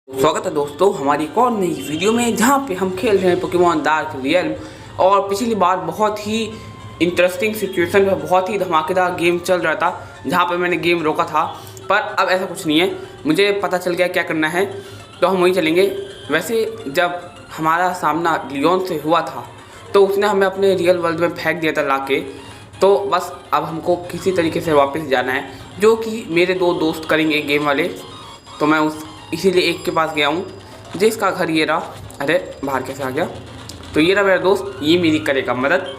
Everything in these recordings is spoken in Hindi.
स्वागत है दोस्तों हमारी एक और नई वीडियो में, जहां पे हम खेल रहे हैं पोकेमॉन डार्क रियल्म। और पिछली बार बहुत ही इंटरेस्टिंग सिचुएशन में बहुत ही धमाकेदार गेम चल रहा था, जहां पे मैंने गेम रोका था। पर अब ऐसा कुछ नहीं है, मुझे पता चल गया क्या करना है, तो हम वहीं चलेंगे। वैसे जब हमारा सामना लियोन से हुआ था तो उसने हमें अपने रियल वर्ल्ड में फेंक दिया था लाके। तो बस अब हमको किसी तरीके से वापस जाना है, जो कि मेरे दो दोस्त करेंगे गेम वाले। तो मैं इसीलिए एक के पास गया हूँ जिसका घर ये रहा। अरे बाहर कैसे आ गया? तो ये रहा मेरा दोस्त, ये मेरी करेगा मदद।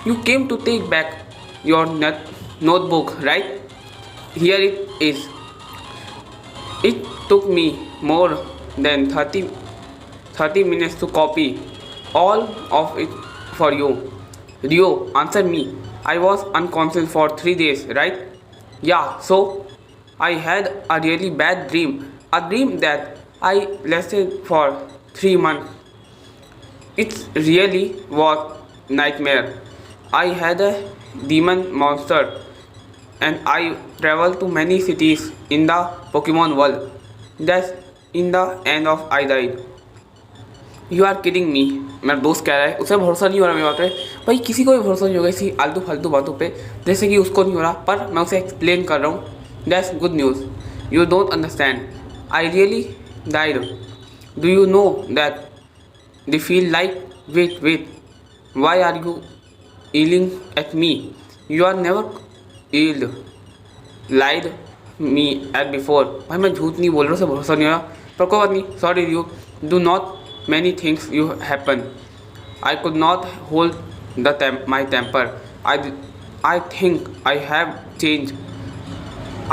You came to take back your notebook right? Here it is. It took me more than 30 minutes to copy all of it for you. Rio, answer me. I was unconscious for 3 days, right? Yeah, so I had a really bad dream. A dream that I lasted for 3 months. It really was nightmare. I had a demon monster and I traveled to many cities in the Pokemon world. That's in the end of I died. You are kidding me. मेरा दोस्त कह रहा है उसे भरोसा नहीं हो रहा मेरी बात पे। भाई किसी को भी भरोसा नहीं होगा इसी आलतू फालतू बातों पे, जैसे कि उसको नहीं हो रहा, पर मैं उसे एक्सप्लेन कर रहा हूँ। That's good news. You don't understand, I really died. Do you know that they feel like wait why are you yelling at me? You are never yelled lied me at before. भाई मैं झूठ नहीं बोल रहा, उसे भरोसा नहीं हो रहा, पर कोई बात नहीं। Sorry you do not many things you happen. I could not hold my temper. I think I have changed.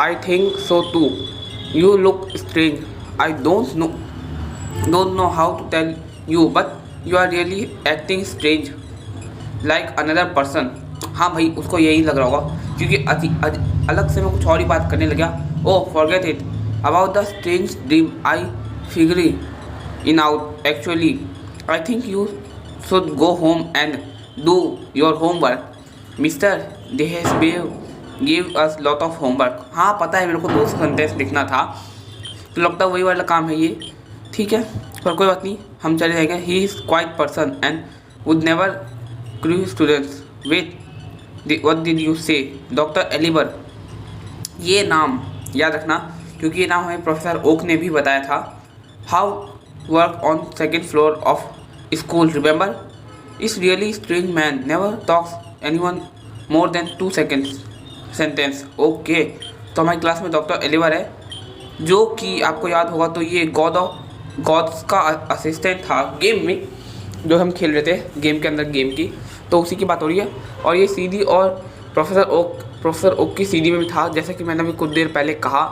I think so too. You look strange. I don't know how to tell you, but you are really acting strange, like another person. हाँ भाई उसको यही लग रहा होगा, क्योंकि अलग से मैं कुछ और ही बात करने लगा। Oh, forget it about the strange dream. I figure in out actually. I think you should go home and do your homework. Mr. Dehesbev gave us lot of homework. हाँ पता है मेरे को 200 सेंटेंस लिखना था, तो लगता है वही वाला काम है ये। ठीक है, पर कोई बात नहीं, हम चले जाएंगे। He is quiet person and would never crew students. Wait, what did you say? Doctor Eliber. ये नाम याद रखना, क्योंकि ये नाम हमें प्रोफेसर ओक ने भी बताया था। How work on second floor of school, remember? It's really strange man, never talks anyone more than 2 seconds sentence. Okay, तो हमारी क्लास में डॉक्टर एलिवर है, जो कि आपको याद होगा तो ये गॉड्स का असिस्टेंट था गेम में, जो हम खेल रहे थे गेम के अंदर गेम की, तो उसी की बात हो रही है। और ये सीडी और प्रोफेसर ओक की सीडी में भी था, जैसा कि मैंने अभी कुछ देर पहले कहा।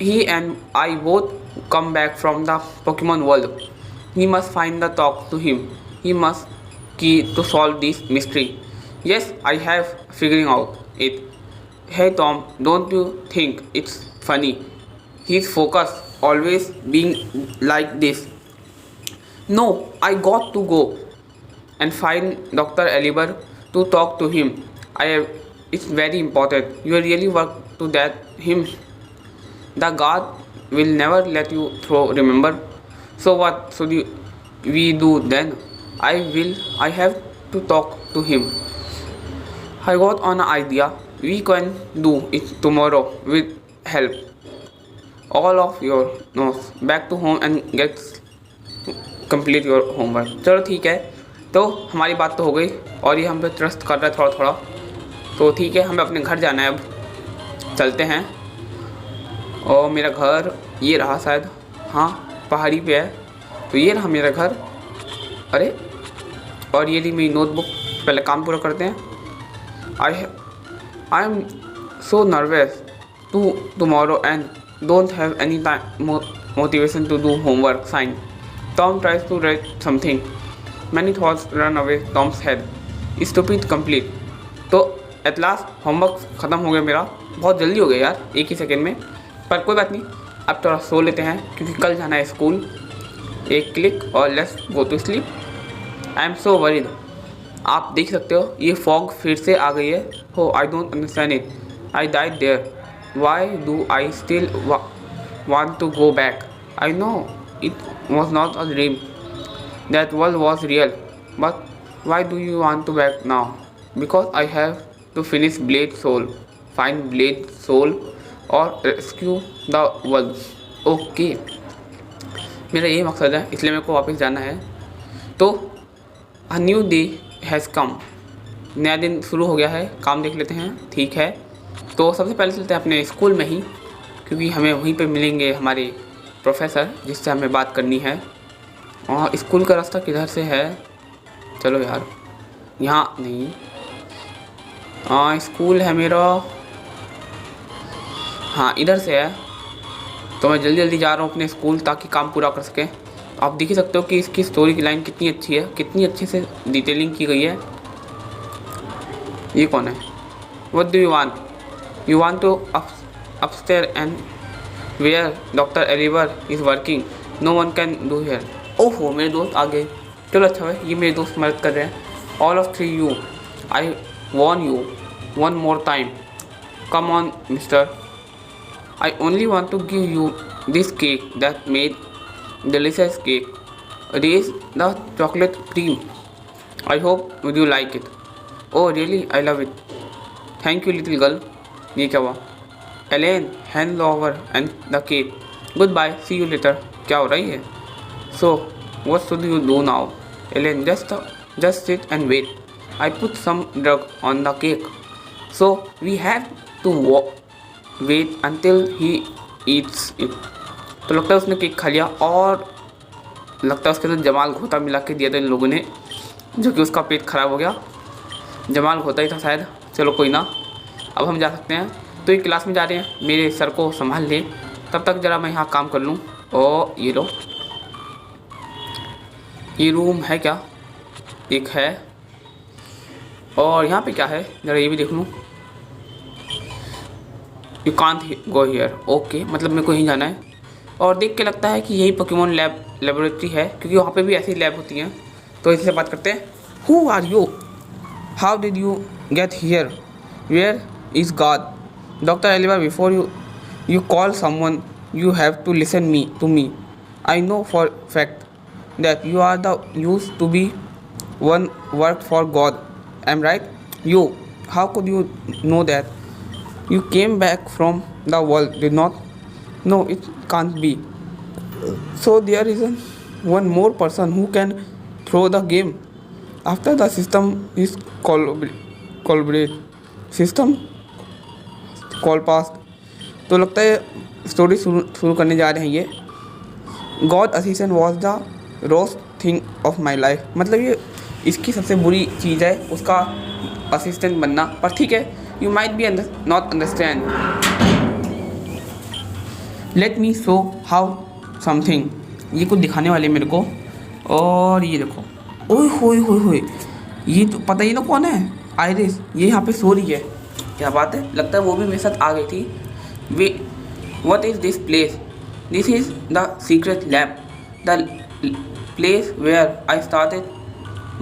He and I both come back from the Pokemon world. We must find the talk to him. He must key to solve this mystery. Yes, I have figuring out it. Hey Tom, don't you think it's funny? His focus always being like this. No, I got to go and find Dr. Eliber to talk to him. It's very important. You really work to that him. The guard will never let you through, remember? So what should we do then? I have to talk to him. I got an idea. We can do it tomorrow with help. All of your notes back to home and get complete your homework. चलो ठीक है, तो हमारी बात तो हो गई और ये हम पे ट्रस्ट कर रहा है थोड़ा थोड़ा, तो ठीक है, हमें अपने घर जाना है। अब चलते हैं। और मेरा घर ये रहा शायद, हाँ पहाड़ी पे है, तो ये रहा मेरा घर। अरे और ये रही मेरी नोटबुक। पहले काम पूरा करते हैं। I am so nervous to tomorrow and don't have any time motivation to do homework. Since Tom tries to write something, many thoughts run away Tom's head, stupid complete. तो एट लास्ट होमवर्क ख़त्म हो गया मेरा, बहुत जल्दी हो गया यार, एक ही सेकेंड में। पर कोई बात नहीं, अब थोड़ा सो लेते हैं क्योंकि कल जाना है स्कूल। एक क्लिक और let's go to sleep. I am so worried. आप देख सकते हो ये फॉग फिर से आ गई है। Oh I don't understand it. I died there. Why do I still want to go back? I know it was not a dream. That world was real. But why do you want to back now? Because I have to finish Blade Soul, find Blade Soul और rescue the world. Okay. मेरा यही मकसद है, इसलिए मेरे को वापस जाना है। तो a new day has come. नया दिन शुरू हो गया है, काम देख लेते हैं। ठीक है, तो सबसे पहले चलते हैं अपने स्कूल में ही, क्योंकि हमें वहीं पे मिलेंगे हमारे प्रोफेसर जिससे हमें बात करनी है। और स्कूल का रास्ता किधर से है? चलो यार, यहाँ नहीं। स्कूल है मेरा, हाँ इधर से है। तो मैं जल्दी जल्दी जा रहा हूँ अपने स्कूल ताकि काम पूरा कर सकें। आप देख ही सकते हो कि इसकी स्टोरी की लाइन कितनी अच्छी है, कितनी अच्छे से डिटेलिंग की गई है। ये कौन है? What do you want? You want to upstairs and where Dr. Oliver is working. No one can do here. ओहो, मेरे दोस्त आ गए। चलो अच्छा है, ये मेरे दोस्त मदद कर रहे हैं। All of three you. I warn you one more time. Come on, mister. I only want to give you this cake that made delicious cake. This the chocolate cream. I hope would you like it. Oh really? I love it. Thank you little girl. ये क्या हुआ? Elaine, hand over and the cake. Goodbye. See you later. क्या हो रही है? So what should you do now? Elaine, just sit and wait. I put some drug on the cake. So we have to wait until he eats it. तो लगता है उसने केक खा लिया और लगता है उसके अंदर जमाल घोटा मिला के दिया था इन लोगों ने, जो कि उसका पेट खराब हो गया। जमाल घोटा ही था शायद। चलो कोई ना, अब हम जा सकते हैं। तो ये क्लास में जा रहे हैं, मेरे सर को संभाल ले, तब तक ज़रा मैं यहाँ काम कर लूँ। और ये लो, ये रूम है क्या? एक है। और यहाँ पे क्या है ज़रा ये भी देख लूँ। You can't go here. Okay, मतलब मेरे को यहीं जाना है। और देख के लगता है कि यही पोकेमॉन लेबोरेटरी है, क्योंकि वहाँ पे भी ऐसी लैब होती हैं। तो इससे बात करते हैं। Who are you? How did you get here? Where is God? Doctor Oliver, before you call someone, you have to listen to me. I know for fact that you are the used to be one work for God. Am right? You, how could you know that? You came back from the world, did not? No, it can't be. So there is one more person who can throw the game. After the system is collaborate. System call past. तो लगता है स्टोरी शुरू करने जा रहे हैं ये। God assistant was the roast thing of my life. मतलब ये इसकी सबसे बुरी चीज़ है, उसका असिस्टेंट बनना। पर ठीक है, you might be not understand. Let me show how something. ये कुछ दिखाने वाले मेरे को। और ये देखो, ओए होए होए होए, ये तो पता ही ना कौन है? आयरिस, ये यहाँ पे सो रही है। क्या बात है, लगता है वो भी मेरे साथ आ गई थी। What is this place? This is the secret lab, the place where I started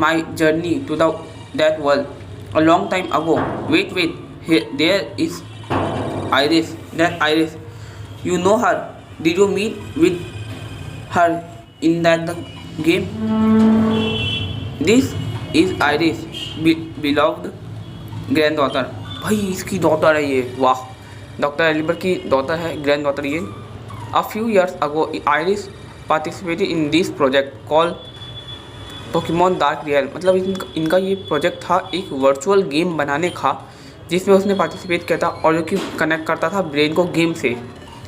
my journey to that world a long time ago. Wait, here, there is Iris. That Iris, you know her? Did you meet with her in the game? This is Iris, beloved granddaughter. भाई इसकी डॉटर है ये, वाह। डॉक्टर एलिवर की डॉटर है, ग्रैंड डॉटर ये। A few years ago iris participated in this project call Pokemon dark real. मतलब इनका ये प्रोजेक्ट था एक वर्चुअल गेम बनाने का, जिसमें उसने पार्टिसिपेट किया था और जो कि कनेक्ट करता था ब्रेन को गेम से।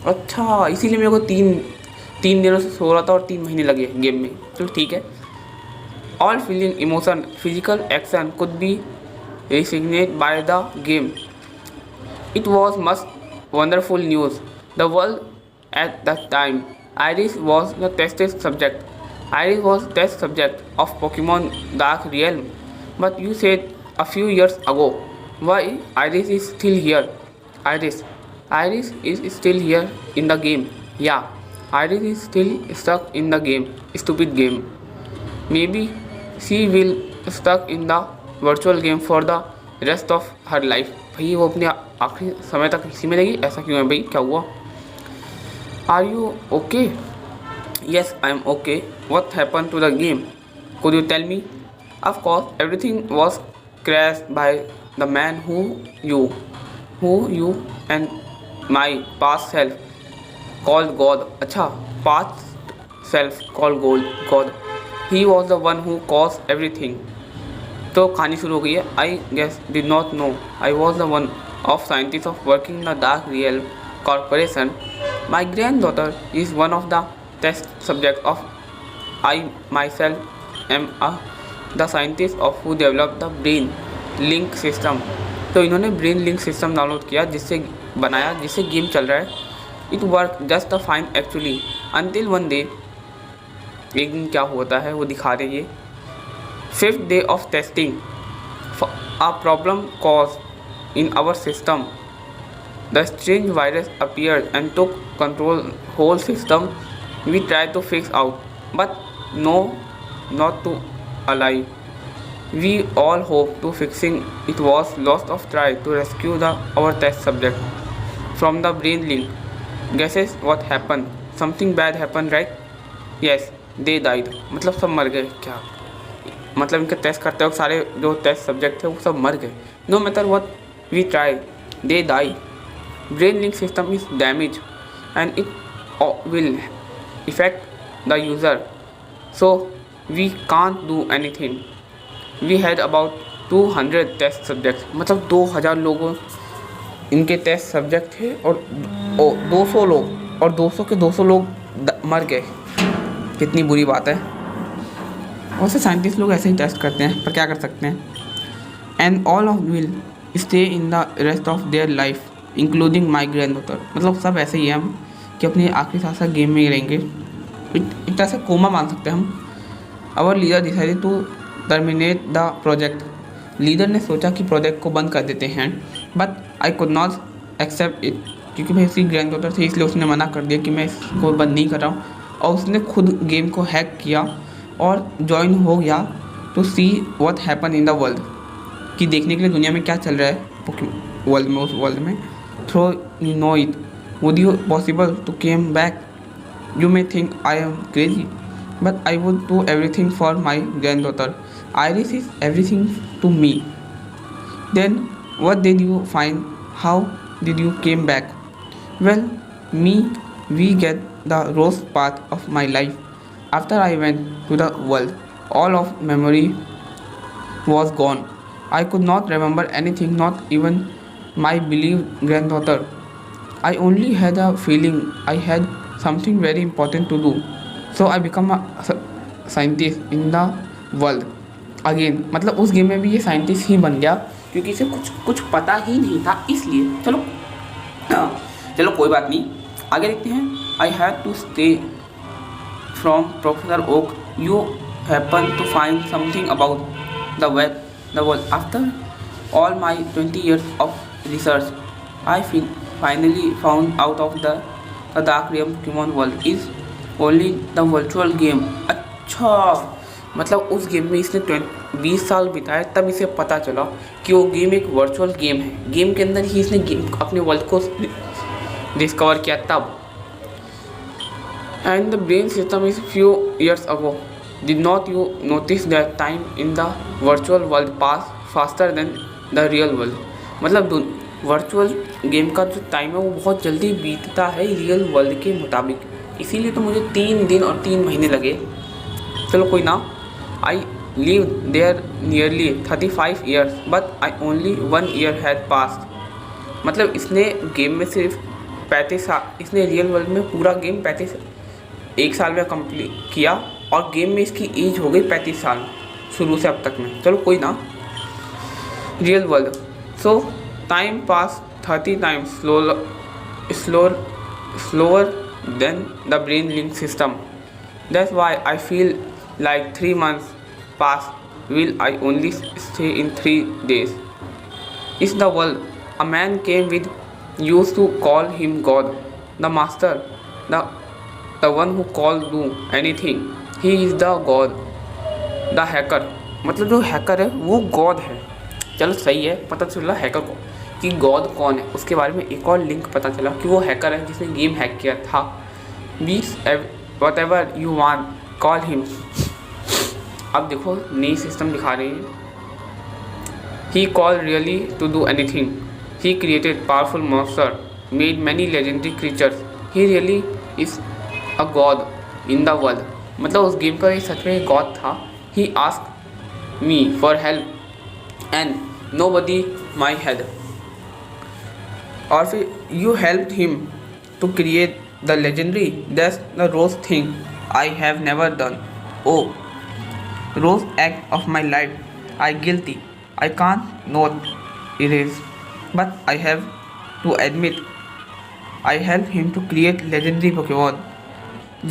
अच्छा, इसीलिए मेरे को तीन दिनों से सो रहा था और 3 महीने लगे गेम में। चलो ठीक है। All feeling, emotion, physical action could be resonated by the game. It was much wonderful news. The world at that time, Iris was the tested subject. Iris was test subject of Pokemon Dark Realm. But you said a few years ago. Why Iris is still here? Iris is still here in the game. Yeah, Iris is still stuck in the game. Stupid game. Maybe she will stuck in the virtual game for the rest of her life. भाई वो अपने आखिरी समय तक इसी में रहेगी? ऐसा क्यों है भाई, क्या हुआ? Are you okay? Yes, I'm okay. What happened to the game? Could you tell me? Of course, everything was crashed by the man who you and my past self called God. अच्छा, past self called God. He was the one who caused everything. तो कहानी शुरू हो गई है. I guess did not know I was the one of scientists of working in the Dark Realm Corporation. My granddaughter is one of the test subjects of I myself am the scientist of who developed the brain link system. तो इन्होंने ब्रेन लिंक सिस्टम डाउनलोड किया जिससे गेम चल रहा है. It work just fine actually until one day. एक दिन क्या होता है वो दिखा रहे ये. 5th day of testing, a problem caused in our system. The strange virus appeared and took control whole system. We tried to fix out, but no, not to alive. We all hoped to fixing it was lost of try to rescue our test subject from the brain link. Guesses what happened? Something bad happened, right? Yes, they died. मतलब सब मर गए क्या? मतलब इनके टेस्ट करते वक्त सारे जो टेस्ट सब्जेक्ट थे वो सब मर गए. No matter what we try they die. Brain link system is damage and it will effect the user, so we can't do anything. We had about 200 test subject. मतलब 2000 लोगों इनके टेस्ट सब्जेक्ट थे और 200 लोग और 200 के 200 लोग मर गए. कितनी बुरी बात है. वैसे साइंटिस्ट लोग ऐसे ही टेस्ट करते हैं पर क्या कर सकते हैं. And all of will stay in the rest of their life including my grand daughter. मतलब सब ऐसे ही हैं हम कि अपने आखिरी साथ गेम में ही रहेंगे. एक तरह से कोमा मान सकते हैं हम. Our leader decided to terminate the project. Leader ने सोचा कि प्रोजेक्ट को बंद कर देते हैं, but I could not accept it. क्योंकि भाई उसकी ग्रैंड डॉटर थी इसलिए उसने मना कर दिया कि मैं इसको बंद नहीं कर रहा हूँ. और उसने खुद गेम को हैक किया और ज्वाइन हो गया to see what happen in the world. कि देखने के लिए दुनिया में क्या चल रहा है वर्ल्ड में, उस वर्ल्ड में. Through you know it would you possible to came back. You may think I am crazy but I would do everything for my granddaughter. Iris is everything to me. Then what did you find? How did you came back? Well me we get the rest part of my life. After I went to the world, all of memory was gone. I could not remember anything, not even my beloved granddaughter. I only had a feeling I had something very important to do. So I became a scientist in the world again. मतलब उस गेम में भी ये साइंटिस्ट ही बन गया क्योंकि इसे कुछ पता ही नहीं था इसलिए. चलो कोई बात नहीं, आगे देखते हैं. I had to stay from Professor Oak. You happen to find something about the world. After all my 20 years of research, I finally found out of the Dark Realm Pokemon world is only the virtual game. अच्छा, मतलब उस गेम में इसने 20 साल बिताए तब इसे पता चला कि वो गेम एक वर्चुअल गेम है. गेम के अंदर ही इसने गेम अपने वर्ल्ड को डिस्कवर किया तब. And the brain system is few years ago. Did not you notice that time in the virtual world pass faster than the real world? मतलब वर्चुअल गेम का जो टाइम है वो बहुत जल्दी बीतता है रियल वर्ल्ड के मुताबिक. इसीलिए तो मुझे 3 दिन और 3 महीने लगे. चलो कोई ना. I live there nearly 35 years but I only 1 year had passed. मतलब इसने गेम में सिर्फ 35 साल, इसने रियल वर्ल्ड में पूरा गेम 1 साल में कंप्लीट किया और गेम में इसकी एज हो गई 35 साल शुरू से अब तक में. चलो कोई ना. Real world. So time pass 30 times slower than the brain link system. That's why I feel like 3 months pass will I only stay in 3 days. Is the world a man came with used to call him God, the master, the one who called do anything. He is the God. The hacker. मतलब जो हैकर है वो गॉड है. चलो सही है, पता चला हैकर को कि गॉड कौन है. उसके बारे में एक और लिंक पता चला कि वो हैकर है जिसने गेम हैक किया था. whatever you want, call him. अब देखो नई सिस्टम दिखा रही है. He called really to do anything. He created powerful monster, made many legendary creatures. He really is a god in the world. मतलब उस गेम का सच में गॉड था. He asked me for help and nobody my help. और फिर you helped him to create the legendary. That's the worst thing I have never done. Oh, worst act of my life. I guilty. I can't not erase, but I have to admit I helped him to create legendary Pokemon.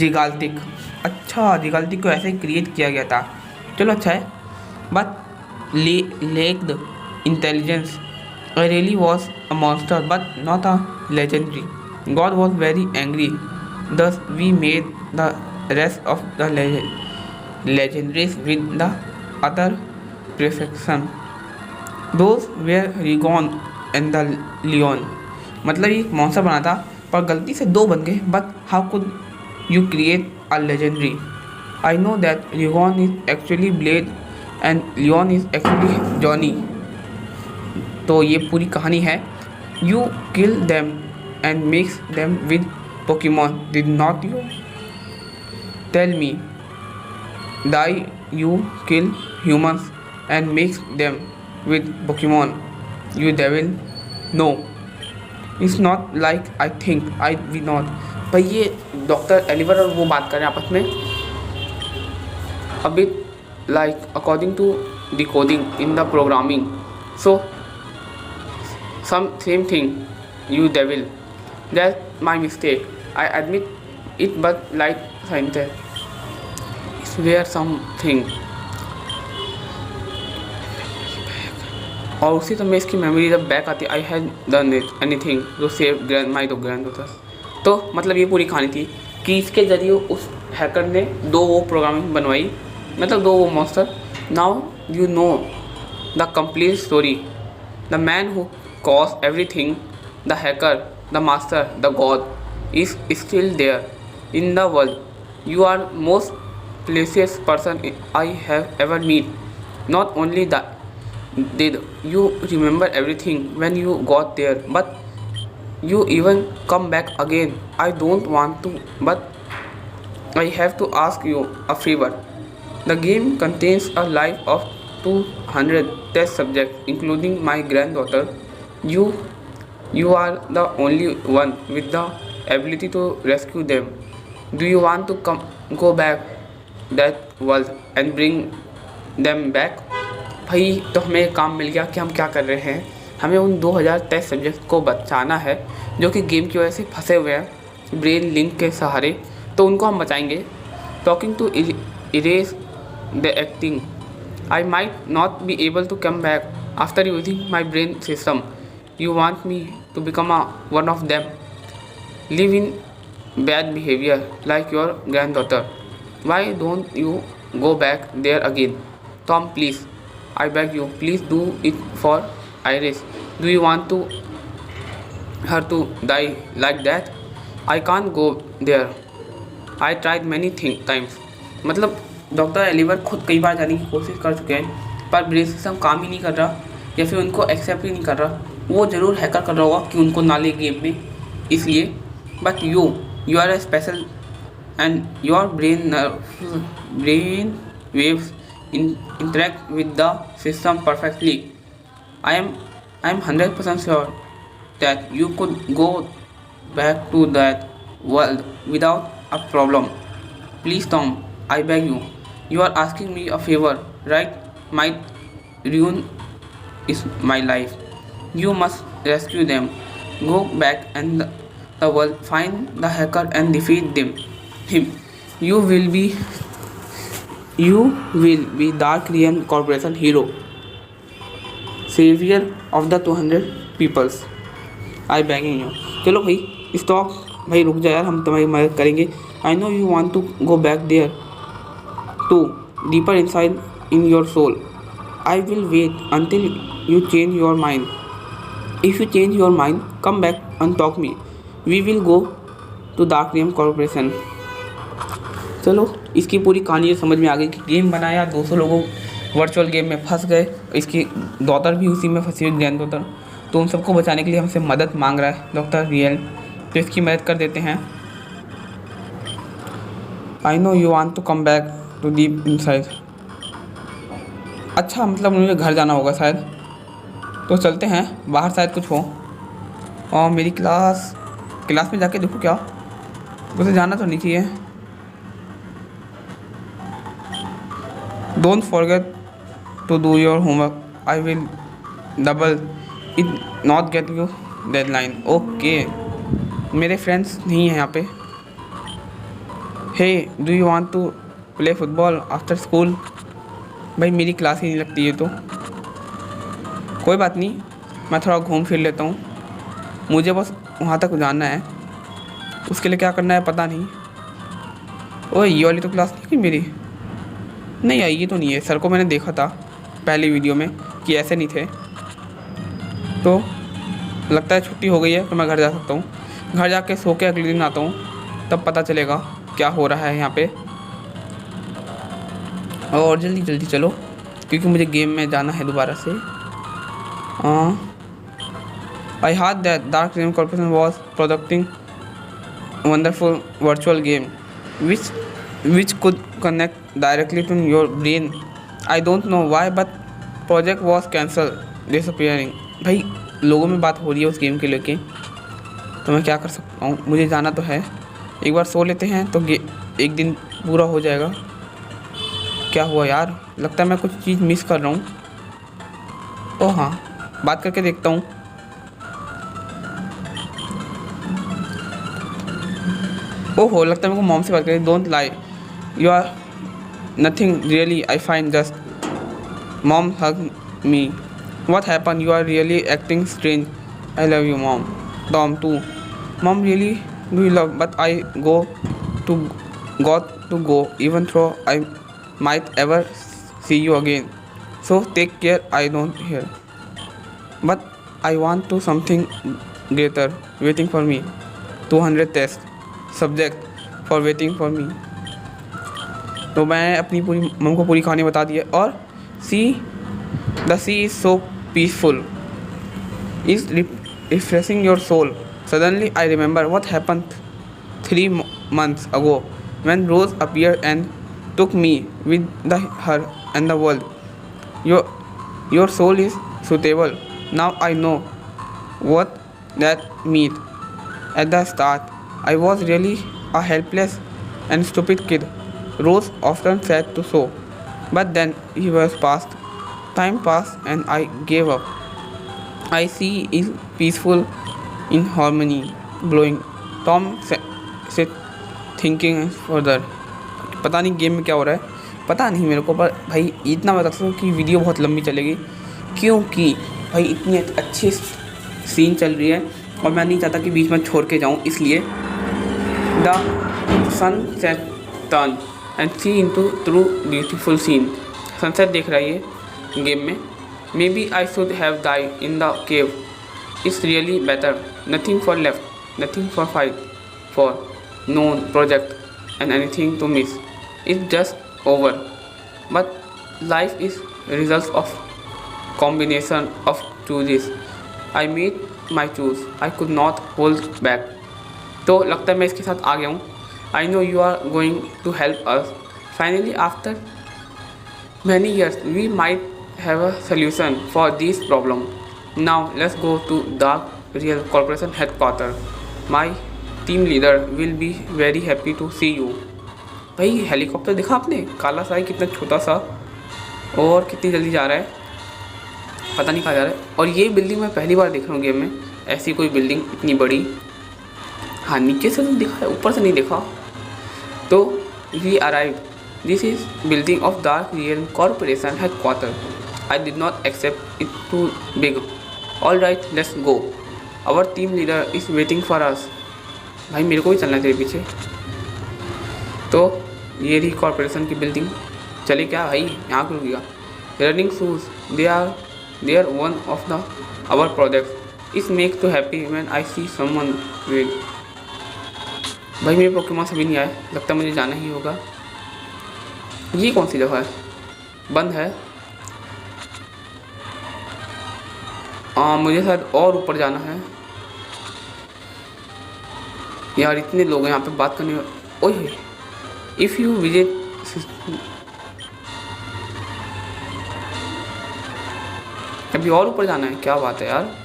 जिगाल्टिक. अच्छा, जिगाल्टिक को ऐसे ही क्रिएट किया गया था. चलो अच्छा है. But lacked intelligence. I really was a monster, but not a legendary. God was very angry. Thus we made the rest of the legendaries with the other perfection. Those were Regon and the Leon. मतलब एक मॉन्स्टर बना था पर गलती से 2 बन गए. But how could you create a legendary? I know that Regon is actually blade and Leon is actually Johnny. तो ये पूरी कहानी है. You kill them and mix them with Pokemon, did not you? Tell me, die you kill humans and mix them with Pokemon, you devil? No, it's not like I think. I will not. भाई ये डॉक्टर एलिवर और वो बात करें आपस में. A bit like according to decoding in the programming. So same thing, you devil. That's my mistake. I admit it, but like scientist, it's where something. और उसी समय इसकी मेमोरी जब बैक आती, I had done it anything to save my दो ग्रैंड डॉटर. तो मतलब ये पूरी कहानी थी कि इसके ज़रिए उस हैकर ने 2 वो प्रोग्रामिंग बनवाई, मतलब 2 वो monster. Now you know the complete story. The man who cause everything, the hacker, the master, the god is still there in the world. You are most precious person I have ever meet. Not only the did you remember everything when you got there, but you even come back again. I don't want to, but I have to ask you a favor. The game contains a life of 200 test subjects, including my granddaughter. You are the only one with the ability to rescue them. Do you want to go back that world and bring them back? भाई तो हमें एक काम मिल गया कि हम क्या कर रहे हैं. हमें उन 2000 टेस्ट सब्जेक्ट को बचाना है जो कि गेम की वजह से फंसे हुए हैं ब्रेन लिंक के सहारे. तो उनको हम बचाएंगे. Talking to erase the acting. I might not be able to come back after using my brain system. You want me to become one of them. Live in bad behaviour like your granddaughter. Why don't you go back there again? Tom please, I beg you, please do it for Iris. Do you want her to die like that? I can't go there. I tried many times. मतलब डॉक्टर एलिवर खुद कई बार जाने की कोशिश कर चुके हैं पर ब्रेन सिस्टम काम ही नहीं कर रहा या फिर उनको एक्सेप्ट ही नहीं कर रहा. वो ज़रूर हैकर कर रहा होगा कि उनको ना ले गेम में, इसलिए. But you are a special and your brain waves interact with the system perfectly. I am 100% sure that you could go back to that world without a problem. Please Tom, I beg you. You are asking me a favor, right? Might ruin is my life. You must rescue them. Go back and the world, find the hacker and defeat him. You will be Darkrian Corporation hero, savior of the 200 peoples. I begging you. चलो भाई स्टॉप भाई, रुक जा यार, हम तुम्हारी मदद करेंगे. I know you want to go back there too, deeper inside in your soul. I will wait until you change your mind. If you change your mind, come back and talk me. We will go to Darkrian Corporation. चलो इसकी पूरी कहानी समझ में आ गई कि गेम बनाया, 200 लोगों वर्चुअल गेम में फंस गए, इसकी डॉटर भी उसी में फंसी हुई, ग्रैंड डॉटर। तो उन सबको बचाने के लिए हमसे मदद मांग रहा है डॉक्टर रियल। तो इसकी मदद कर देते हैं। I know you want to come back to deep inside. अच्छा, मतलब मुझे घर जाना होगा शायद, तो चलते हैं, बाहर शायद कुछ हो। और मेरी क्लास में जाके देखो क्या, उसे जाना तो नहीं चाहिए। Don't forget to do your homework, I will double it not get you deadline. Okay, मेरे फ्रेंड्स नहीं हैं यहाँ पे। Hey do you want to play football after school. भाई मेरी क्लास ही नहीं लगती है, तो कोई बात नहीं, मैं थोड़ा घूम फिर लेता हूँ। मुझे बस वहाँ तक जाना है, उसके लिए क्या करना है पता नहीं। ओह, ये वाली तो क्लास नहीं की मेरी। नहीं ये तो नहीं है, सर को मैंने देखा था पहली वीडियो में कि ऐसे नहीं थे। तो लगता है छुट्टी हो गई है, तो मैं घर जा सकता हूँ। घर जाके सो के अगले दिन आता हूँ, तब पता चलेगा क्या हो रहा है यहाँ पे। और जल्दी जल्दी चलो, क्योंकि मुझे गेम में जाना है दोबारा से। I heard that dark region corporation was प्रोडक्टिंग wonderful virtual game which could connect directly to your brain. I don't know why but project was cancelled, disappearing. भाई लोगों में बात हो रही है उस गेम के लेके, तो मैं क्या कर सकता हूँ, मुझे जाना तो है। एक बार सो लेते हैं तो एक दिन पूरा हो जाएगा। क्या हुआ यार, लगता है मैं कुछ चीज़ मिस कर रहा हूँ। ओह हाँ, बात करके देखता हूँ। ओहो, लगता है मेरे को मॉम से बात करें। Don't lie, you are nothing really, I find just. Mom hug me, what happen, you are really acting strange, I love you mom. Tom too, mom really do you love, but I got to go even throw I might ever see you again, so take care, I don't hear, but I want to something greater waiting for me, 200 test subject for waiting for me. तो मैं अपनी पूरी मम को पूरी कहानी बता दी है। और the sea is so peaceful, is refreshing your soul. Suddenly I remember what happen 3 months ago when Rose appeared and took me with her and the world. Your soul is suitable. Now I know what that meant. At the start I was really a helpless and stupid kid. Rose often said to so, but then years passed, time passed, and I gave up. I see is peaceful in harmony, blowing. Tom said, thinking further. पता नहीं गेम में क्या हो रहा है, पता नहीं मेरे को, पर भाई इतना बता सकता हूँ कि वीडियो बहुत लंबी चलेगी, क्योंकि भाई इतनी अच्छी सीन चल रही है और मैं नहीं चाहता कि बीच में छोड़ के जाऊँ, इसलिए The sun set turn and see into true beautiful scene. Sunset देख रहा है ये गेम में। Maybe I should have died in the cave. It's really better. Nothing for left, nothing for fight for, no project and anything to miss. It's just over. But life is result of combination of choices. I made my choice. I could not hold back. तो लगता है मैं इसके साथ आ गया हूँ। I know you are going to help us finally after many years we might have a solution for this problem. Now let's go to Dark Real Corporation headquarter. My team leader will be very happy to see you. भाई हेलीकॉप्टर देखा आपने, काला सा है, कितना छोटा सा और कितनी जल्दी जा रहा है, पता नहीं कहाँ जा रहा है। और ये बिल्डिंग मैं पहली बार देख रहा हूँ गेम में, ऐसी कोई बिल्डिंग इतनी बड़ी। हाँ, नीचे से तो दिखा है, ऊपर से नहीं देखा। तो we arrive, this is building of Dark Real Corporation headquarter. I did not accept it too big. All right, let's go, our team leader is waiting for us. भाई मेरे को भी चलना है तेरे पीछे। तो ये रही कॉर्पोरेशन की बिल्डिंग। चले क्या भाई, यहाँ क्यों रुक गया। Running shoes they are one of the our project is make to happy when I see someone with. भाई मेरे पोकेमॉन सभी नहीं आए, लगता है मुझे जाना ही होगा। ये कौन सी जगह है? बंद है। मुझे शायद और ऊपर जाना है। यार इतने लोग हैं यहाँ पे बात करने। ओए इफ़ यू विजिट, अभी और ऊपर जाना है, क्या बात है यार।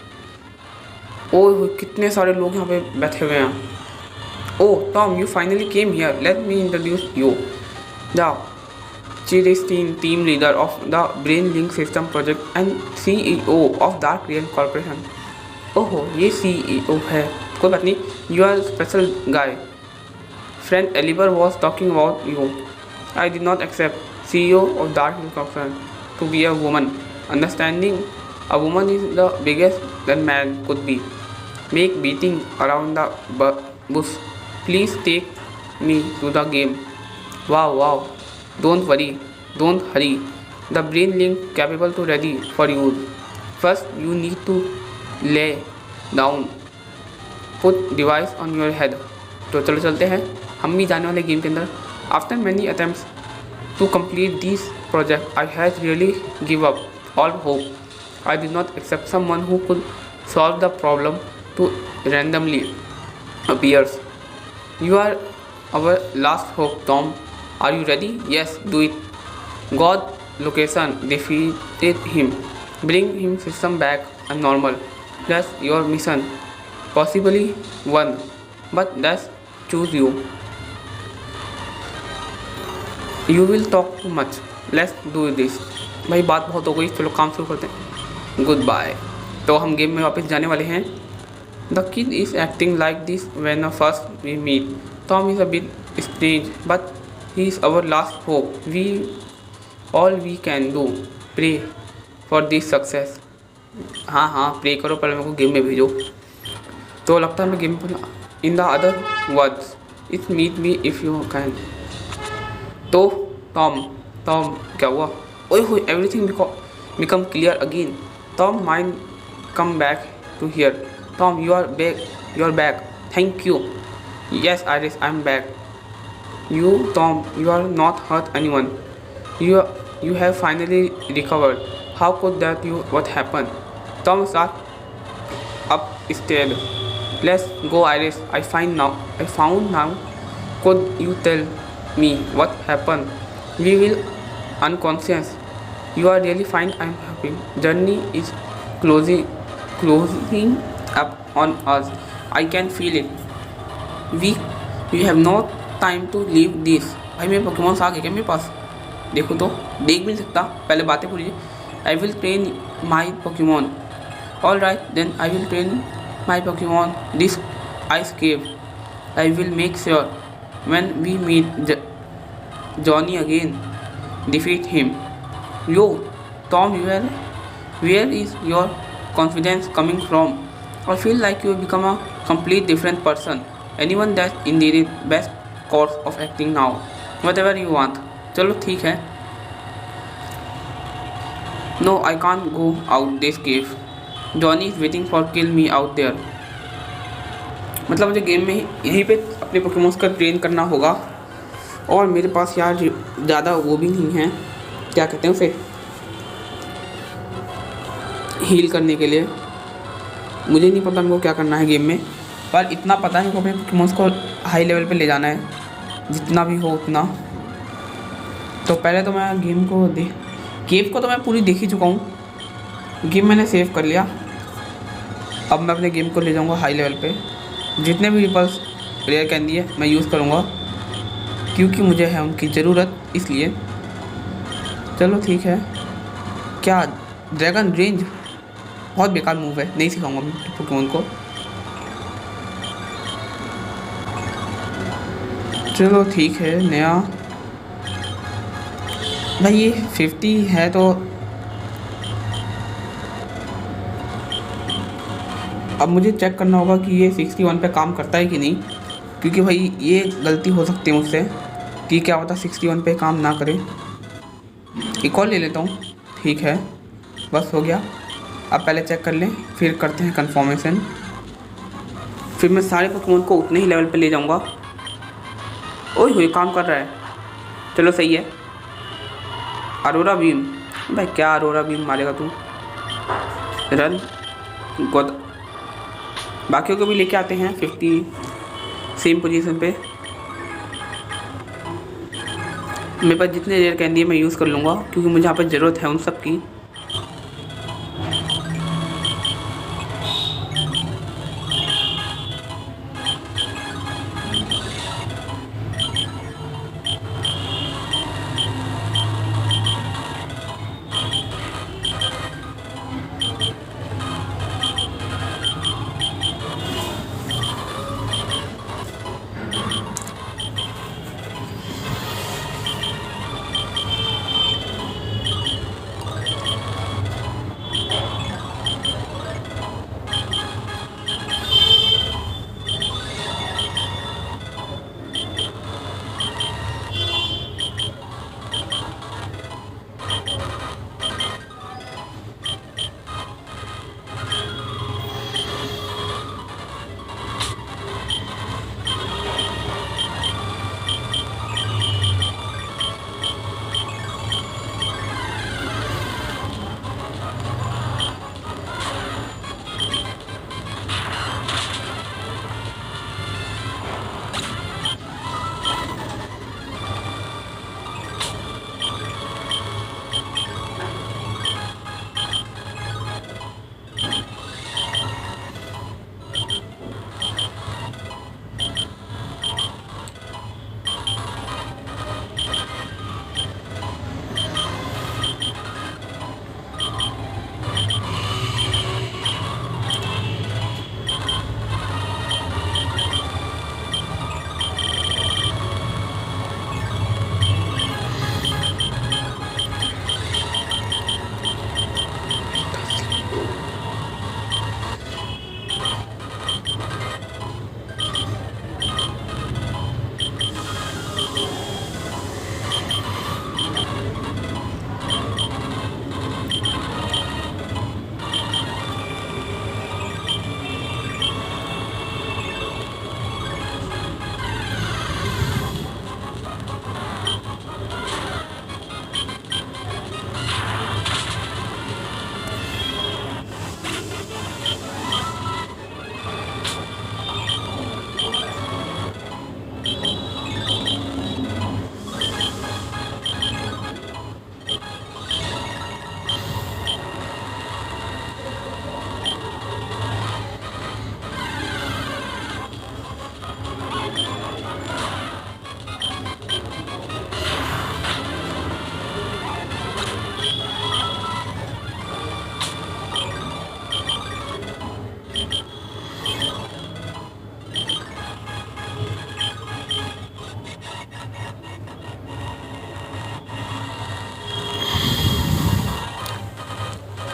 ओह कितने सारे लोग यहाँ पे बैठे हुए हैं। Oh Tom, you finally came here, let me introduce you, the Chirstein, team leader of the BrainLink System project and CEO of Dark Realm Corporation। ओहो ये CEO है, कोई बात नहीं। You are special guy। Friend Eliber was talking about you। I did not accept CEO of Dark Realm Corporation to be a woman। Understanding a woman is the biggest that man could be। Make beating around the bush। Please take me to the game। Wow wow। Don't worry, don't hurry, the brain link capable to ready for use। First you need to lay down, put device on your head। तो चलो चलते हैं, हम भी जाने वाले गेम के अंदर। After many attempts to complete this project, I had really give up all hope। I did not accept someone who could solve the problem to randomly appears। You are our last hope, Tom। Are you ready? Yes, do it। God location, defeated him, bring him system back and normal। That's your mission। Possibly one, but that's choose you। You will talk too much। Let's do this। भाई बात बहुत हो गई, चलो काम शुरू करते हैं। Goodbye. तो हम गेम में वापस जाने वाले हैं। The kid is acting like this when first we meet। Tom is a bit strange, but he is our last hope। All we can do pray for this success। हाँ प्रे करो, पहले मेरे को गेम में भेजो। तो लगता है मैं गेम पर in the other words it meet me if you can. तो टॉम क्या हुआ? ओए हो everything become clear again. Tom mind come back to here. Tom you are back, thank you. Yes Iris, I am back. You, Tom, you are not hurt anyone। You have finally recovered। How could that you? What happened? Tom sat up instead। Let's go, Iris। I found now। Could you tell me what happened? We will unconscious। You are really fine, I'm happy। Journey is closing up on us। I can feel it। We have not time to leave this. भाई मेरे पोकेमॉन्स आ गए क्या मेरे पास? देखो तो, देख भी नहीं सकता, पहले बातें पूरी। I will train my Pokemon. All right then, I will train my Pokemon this ice cave. I will make sure when we meet Johnny again defeat him. Yo Tom, where is your confidence coming from? I feel like you become a complete different person. Anyone that indeed best course of acting now। whatever you want। चलो ठीक है। No, I can't go out this cave। Johnny is waiting for kill me out there। मतलब मुझे गेम में यहीं पे अपने पोकेमॉन्स का ट्रेन करना होगा, और मेरे पास यार ज़्यादा वो भी नहीं है, क्या कहते हैं उसे, हील करने के लिए। मुझे नहीं पता मेरे को क्या करना है गेम में, पर इतना पता है मेरे को अपने पोकेमॉन्स को हाई लेवल पे ले जाना है, जितना भी हो उतना। तो पहले तो मैं गेम को गेम को तो मैं पूरी देख ही चुका हूँ। गेम मैंने सेव कर लिया। अब मैं अपने गेम को ले जाऊँगा हाई लेवल पे। जितने भी रिपल्स रेयर कैंडी है मैं यूज़ करूँगा, क्योंकि मुझे है उनकी ज़रूरत, इसलिए। चलो ठीक है। क्या ड्रैगन रेंज? बहुत बेकार मूव है, नहीं सिखाऊंगा मैं पोकेमॉन को। चलो ठीक है। नया भाई ये 50 है, तो अब मुझे चेक करना होगा कि ये 61 पे काम करता है कि नहीं, क्योंकि भाई ये गलती हो सकती है मुझसे कि क्या पता 61 पे काम ना करे। एक और ले लेता हूँ। ठीक है, बस हो गया। अब पहले चेक कर लें, फिर करते हैं कन्फर्मेशन। फिर मैं सारे पोकेमॉन को उतने ही लेवल पे ले जाऊँगा। ओए काम कर रहा है, चलो सही है। अरोरा बीम। भाई क्या अरोरा बीम मारेगा तू। रन गोद। बाकियों को भी लेके आते हैं 50 सेम पोजीशन पे। मेरे पास जितने रेयर कैंडी है मैं यूज़ कर लूँगा क्योंकि मुझे यहाँ पर ज़रूरत है उन सब की।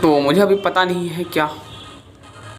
तो मुझे अभी पता नहीं है क्या